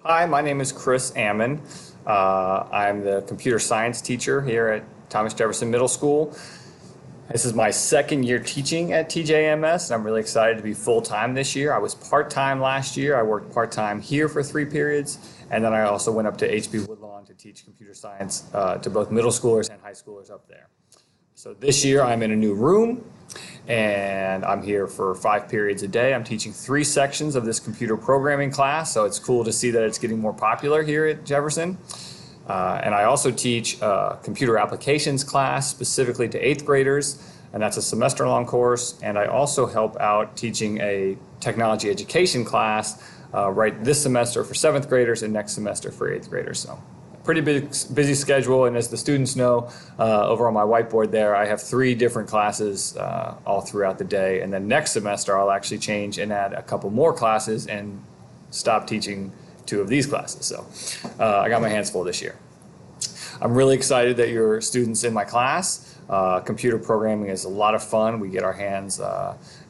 Hi, my name is Chris Ammon. I'm the computer science teacher here at Thomas Jefferson Middle School. This is my second year teaching at TJMS, and I'm really excited to be full-time this year. I was part-time last year. I worked part-time here for 3 periods, and then I also went up to HB Woodlawn to teach computer science to both middle schoolers and high schoolers up there. So this year I'm in a new room, and I'm here for 5 periods a day. I'm teaching 3 sections of this computer programming class, so it's cool to see that it's getting more popular here at Jefferson. And I also teach a computer applications class specifically to 8th graders, and that's a semester-long course. And I also help out teaching a technology education class right this semester for 7th graders and next semester for 8th graders. So pretty big, busy schedule, and as the students know, over on my whiteboard there, I have 3 different classes all throughout the day, and then next semester I'll actually change and add a couple more classes and stop teaching 2 of these classes. So I got my hands full this year. I'm really excited that you're students in my class. Computer programming is a lot of fun. We get our hands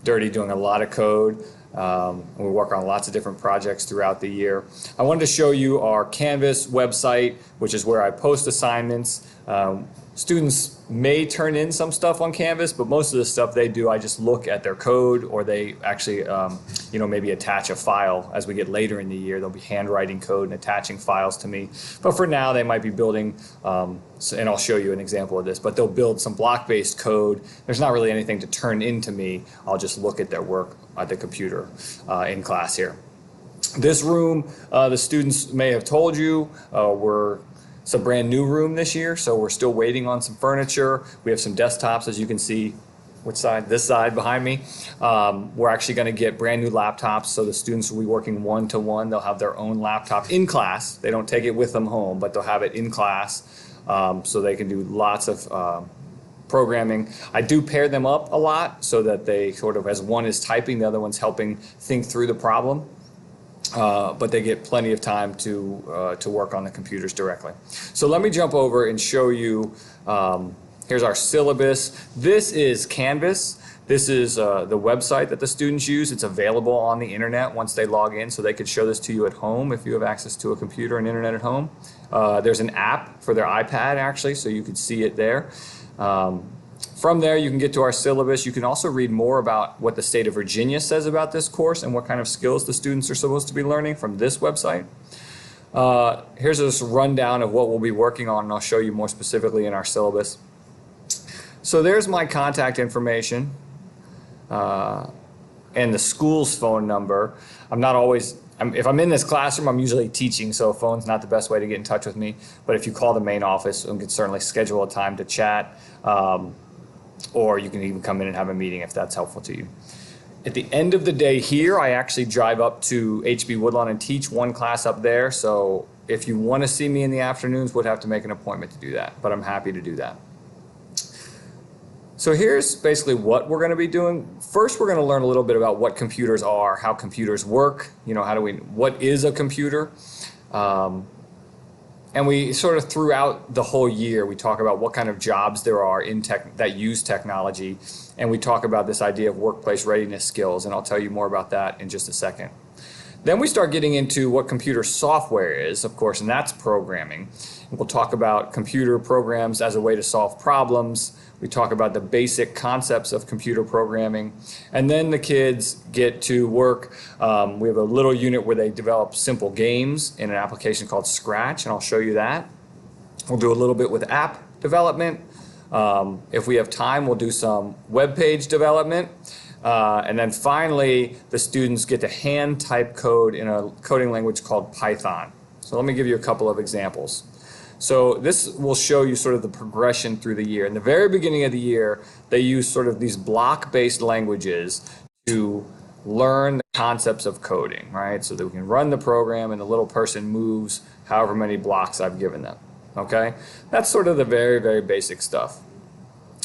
dirty doing a lot of code. We work on lots of different projects throughout the year. I wanted to show you our Canvas website, which is where I post assignments. Students may turn in some stuff on Canvas, but most of the stuff they do, I just look at their code, or they actually, maybe attach a file as we get later in the year. They'll be handwriting code and attaching files to me. But for now, they might be building, and I'll show you an example of this, but they'll build some block-based code. There's not really anything to turn into me. I'll just look at their work at the computer in class here. This room, the students may have told you, it's a brand new room this year, so we're still waiting on some furniture. We have some desktops, as you can see. Which side? This side behind me. We're actually going to get brand new laptops, so the students will be working one-to-one. They'll have their own laptop in class. They don't take it with them home, but they'll have it in class, so they can do lots of programming. I do pair them up a lot so that they sort of, as one is typing, the other one's helping think through the problem. But they get plenty of time to work on the computers directly. So let me jump over and show you, here's our syllabus. This is Canvas. This is the website that the students use. It's available on the internet once they log in, so they could show this to you at home if you have access to a computer and internet at home. There's an app for their iPad, actually, so you could see it there. From there, you can get to our syllabus. You can also read more about what the state of Virginia says about this course and what kind of skills the students are supposed to be learning from this website. Here's this rundown of what we'll be working on, and I'll show you more specifically in our syllabus. So there's my contact information and the school's phone number. If I'm in this classroom, I'm usually teaching, so phone's not the best way to get in touch with me. But if you call the main office, we can certainly schedule a time to chat. Or you can even come in and have a meeting if that's helpful to you. At the end of the day here, I actually drive up to HB Woodlawn and teach one class up there. So if you want to see me in the afternoons, would have to make an appointment to do that. But I'm happy to do that. So here's basically what we're going to be doing. First, we're going to learn a little bit about what computers are, how computers work. What is a computer? And we sort of throughout the whole year, we talk about what kind of jobs there are in tech that use technology. And we talk about this idea of workplace readiness skills. And I'll tell you more about that in just a second. Then we start getting into what computer software is, of course, and that's programming. We'll talk about computer programs as a way to solve problems. We talk about the basic concepts of computer programming. And then the kids get to work. We have a little unit where they develop simple games in an application called Scratch, and I'll show you that. We'll do a little bit with app development. If we have time, we'll do some web page development. And then finally, the students get to hand type code in a coding language called Python. So let me give you a couple of examples. So this will show you sort of the progression through the year. In the very beginning of the year, they use sort of these block-based languages to learn the concepts of coding, right? So that we can run the program and the little person moves however many blocks I've given them, okay? That's sort of the very, very basic stuff.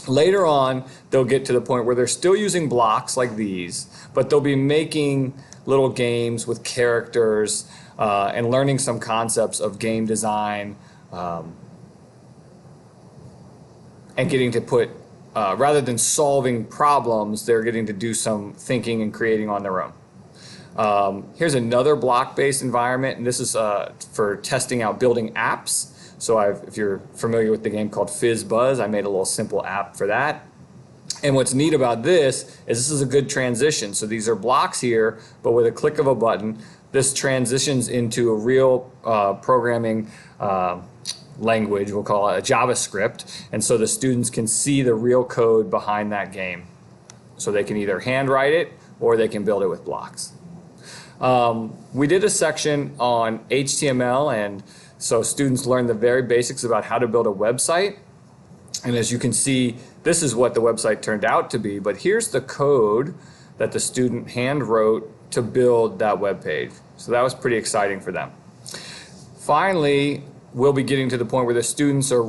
Later on, they'll get to the point where they're still using blocks like these, but they'll be making little games with characters and learning some concepts of game design, and getting to put, rather than solving problems, they're getting to do some thinking and creating on their own. Here's another block-based environment, and this is for testing out building apps. So if you're familiar with the game called Fizz Buzz, I made a little simple app for that. And what's neat about this is a good transition. So these are blocks here, but with a click of a button, this transitions into a real programming language, we'll call it a JavaScript. And so the students can see the real code behind that game. So they can either handwrite it or they can build it with blocks. We did a section on HTML, and so students learned the very basics about how to build a website. And as you can see, this is what the website turned out to be, but here's the code that the student hand wrote to build that web page. So that was pretty exciting for them. Finally, we'll be getting to the point where the students are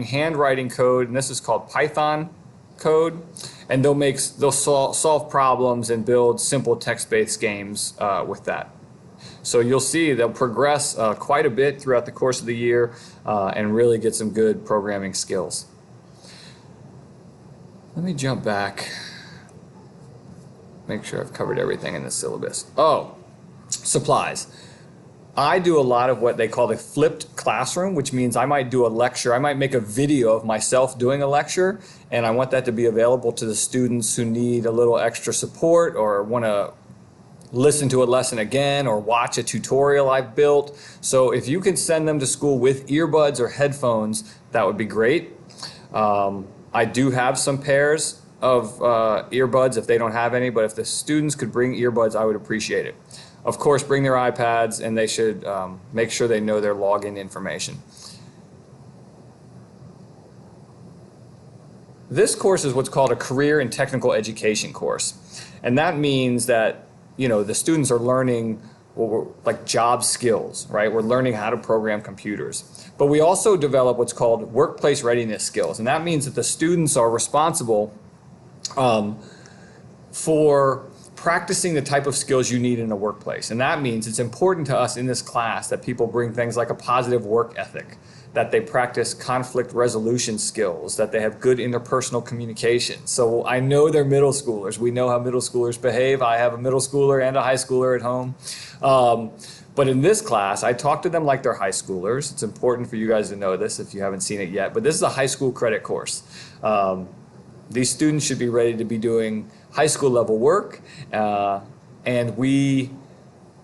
handwriting code, and this is called Python code, and they'll solve problems and build simple text-based games with that. So you'll see they'll progress quite a bit throughout the course of the year and really get some good programming skills. Let me jump back, make sure I've covered everything in the syllabus. Oh, supplies. I do a lot of what they call the flipped classroom, which means I might do a lecture. I might make a video of myself doing a lecture, and I want that to be available to the students who need a little extra support or want to listen to a lesson again or watch a tutorial I've built. So if you can send them to school with earbuds or headphones, that would be great. I do have some pairs of earbuds if they don't have any, but if the students could bring earbuds, I would appreciate it. Of course, bring their iPads, and they should make sure they know their login information. This course is what's called a career and technical education course. And that means that, the students are learning like job skills, right? We're learning how to program computers. But we also develop what's called workplace readiness skills. And that means that the students are responsible for practicing the type of skills you need in a workplace. And that means it's important to us in this class that people bring things like a positive work ethic, that they practice conflict resolution skills, that they have good interpersonal communication. So I know they're middle schoolers. We know how middle schoolers behave. I have a middle schooler and a high schooler at home. But in this class, I talk to them like they're high schoolers. It's important for you guys to know this if you haven't seen it yet. But this is a high school credit course. These students should be ready to be doing high school level work, and we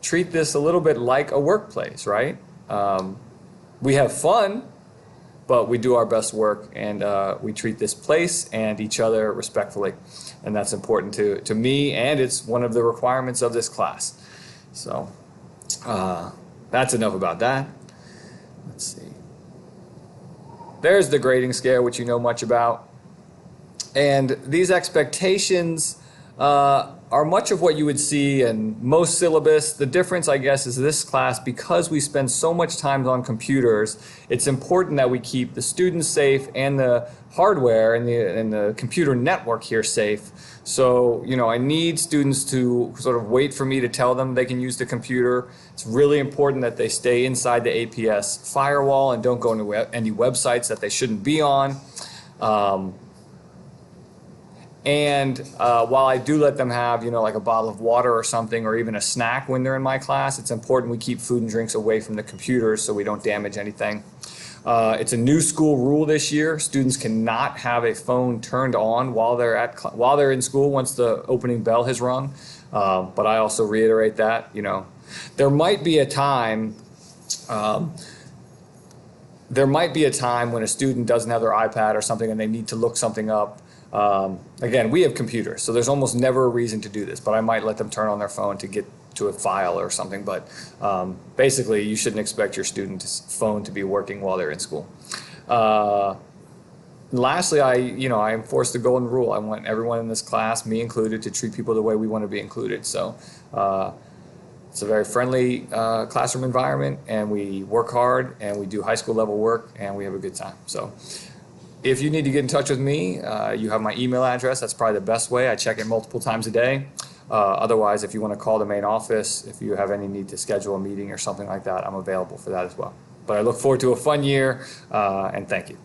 treat this a little bit like a workplace, right? We have fun, but we do our best work, and we treat this place and each other respectfully, and that's important to me, and it's one of the requirements of this class. So that's enough about that. Let's see. There's the grading scale, which you know much about. And these expectations are much of what you would see in most syllabus. The difference, I guess, is this class, because we spend so much time on computers, it's important that we keep the students safe and the hardware and the computer network here safe. So, I need students to sort of wait for me to tell them they can use the computer. It's really important that they stay inside the APS firewall and don't go into any websites that they shouldn't be on. And while I do let them have, like a bottle of water or something, or even a snack when they're in my class, it's important we keep food and drinks away from the computers so we don't damage anything. It's a new school rule this year. Students cannot have a phone turned on while they're in school once the opening bell has rung. But I also reiterate that, there might be a time when a student doesn't have their iPad or something and they need to look something up. Again, we have computers, so there's almost never a reason to do this, but I might let them turn on their phone to get to a file or something. But basically, you shouldn't expect your student's phone to be working while they're in school. Lastly, I enforce the golden rule. I want everyone in this class, me included, to treat people the way we want to be included. So it's a very friendly classroom environment, and we work hard, and we do high school level work, and we have a good time. So if you need to get in touch with me, you have my email address. That's probably the best way. I check it multiple times a day. Otherwise, if you want to call the main office, if you have any need to schedule a meeting or something like that, I'm available for that as well. But I look forward to a fun year, and thank you.